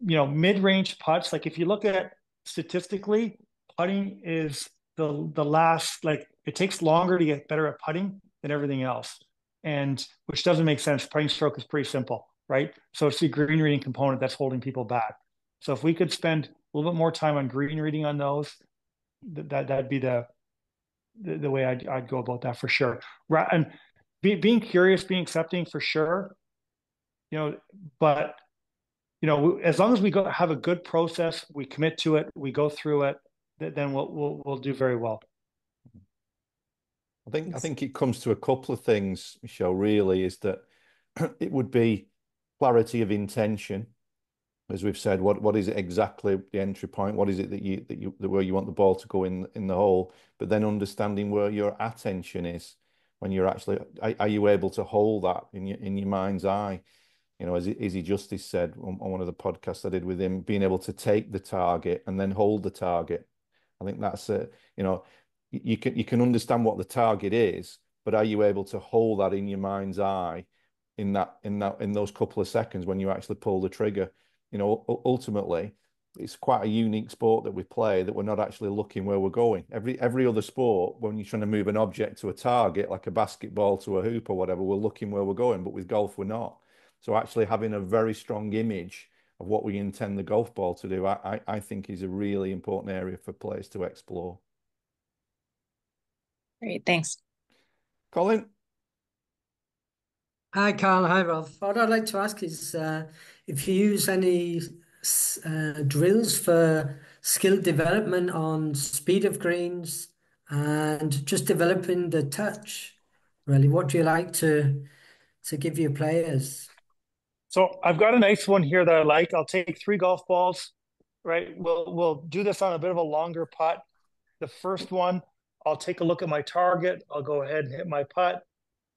mid-range putts, like if you look at statistically, putting is the last, like it takes longer to get better at putting than everything else, and which doesn't make sense. Putting stroke is pretty simple, right? So it's the green reading component that's holding people back. So if we could spend a little bit more time on green reading on those, that'd be the way I'd go about that for sure. And being curious, being accepting for sure, but as long as we have a good process, we commit to it, we go through it, then we'll do very well. I think it comes to a couple of things, Michelle, really, is that it would be clarity of intention. As we've said, what is it exactly the entry point? What is it that where you want the ball to go in the hole? But then understanding where your attention is when you're actually, are you able to hold that in your mind's eye? As Izzy Justice said on one of the podcasts I did with him, being able to take the target and then hold the target. I think that's you can understand what the target is, but are you able to hold that in your mind's eye in those couple of seconds when you actually pull the trigger? Ultimately, it's quite a unique sport that we play, that we're not actually looking where we're going. Every other sport, when you're trying to move an object to a target, like a basketball to a hoop or whatever, we're looking where we're going, but with golf, we're not. So actually having a very strong image of what we intend the golf ball to do, I think is a really important area for players to explore. Great, thanks. Colin? Hi, Karl. Hi, Ralph. What I'd like to ask is if you use any drills for skill development on speed of greens and just developing the touch really. What do you like to give your players? So I've got a nice one here that I like. I'll take 3 golf balls, right? We'll do this on a bit of a longer putt. The first one, I'll take a look at my target. I'll go ahead and hit my putt,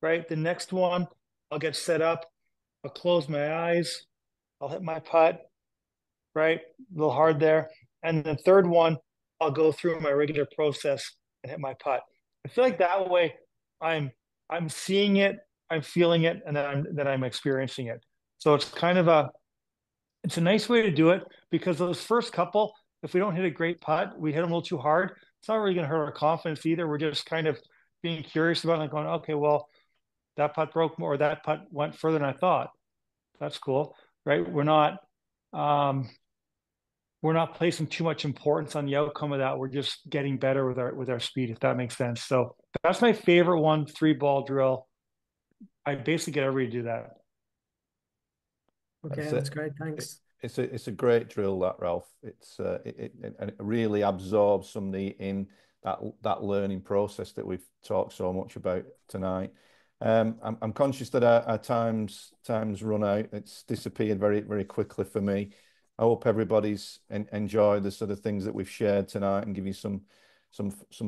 right? The next one, I'll get set up. I'll close my eyes. I'll hit my putt, right? A little hard there. And the third one, I'll go through my regular process and hit my putt. I feel like that way I'm seeing it, I'm feeling it, and then I'm experiencing it. So it's a nice way to do it, because those first couple, if we don't hit a great putt, we hit them a little too hard. It's not really going to hurt our confidence either. We're just kind of being curious about it, like going, okay, well, that putt broke more, or that putt went further than I thought. That's cool, right? Um, we're not placing too much importance on the outcome of that. We're just getting better with our speed, if that makes sense. So that's my favorite one, 3-ball drill. I basically get everybody to do that. Okay, that's great. Thanks. It's a great drill, that, Ralph. And it really absorbs somebody in that learning process that we've talked so much about tonight. I'm conscious that our time's run out. It's disappeared very, very quickly for me. I hope everybody's enjoyed the sort of things that we've shared tonight and give you some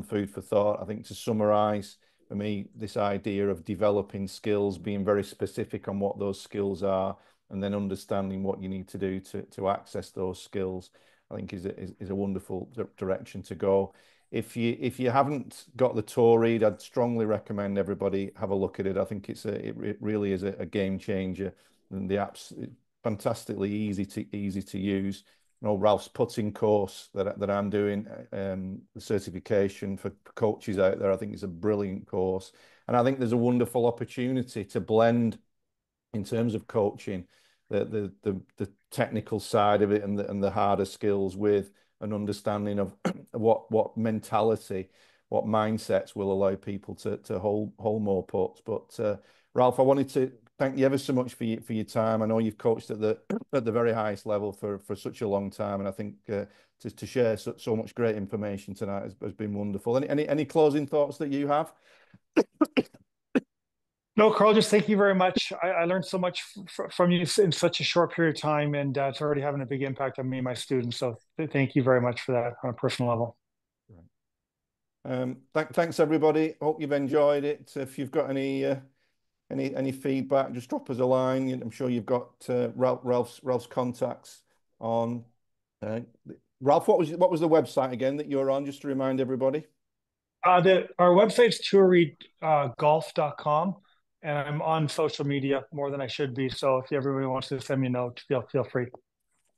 food for thought. I think, to summarize, for me, this idea of developing skills, being very specific on what those skills are, and then understanding what you need to do to access those skills, I think is a wonderful direction to go. If you haven't got the tour read, I'd strongly recommend everybody have a look at it. I think it really is a game changer, and the app's fantastically easy to use. You know, Ralph's putting course that I'm doing, the certification for coaches out there, I think is a brilliant course, and I think there's a wonderful opportunity to blend, in terms of coaching, the technical side of it and the harder skills with an understanding of what mentality, what mindsets will allow people to hold more putts. But Ralph, I wanted to thank you ever so much for your time. I know you've coached at the very highest level for such a long time, and I think to share so much great information tonight has been wonderful. Any closing thoughts that you have? No, Carl, just thank you very much. I learned so much from you in such a short period of time, and it's already having a big impact on me and my students. So thank you very much for that on a personal level. Thanks, everybody. Hope you've enjoyed it. If you've got any feedback, just drop us a line. I'm sure you've got Ralph's contacts on. Ralph, what was the website again that you're on, just to remind everybody? Our website's tourreadgolf.com, and I'm on social media more than I should be. So if everybody wants to send me a note, feel free.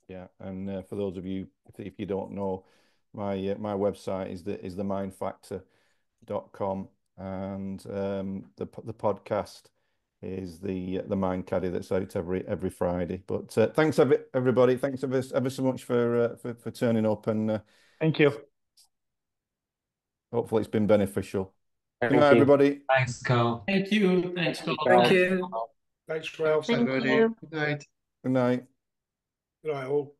Yeah, and for those of you, if you don't know, my website is the mindfactor.com, and the podcast is the Mind Caddy that's out every Friday. But thanks everybody. Thanks ever so much for turning up, and thank you. Hopefully it's been beneficial. Thank Good night, you. everybody. Thanks, Carl. Thank you. Thanks, Carl. Thank you. Thanks, Ralph. Thank Everybody. you. Good night. Good night. Good night, all.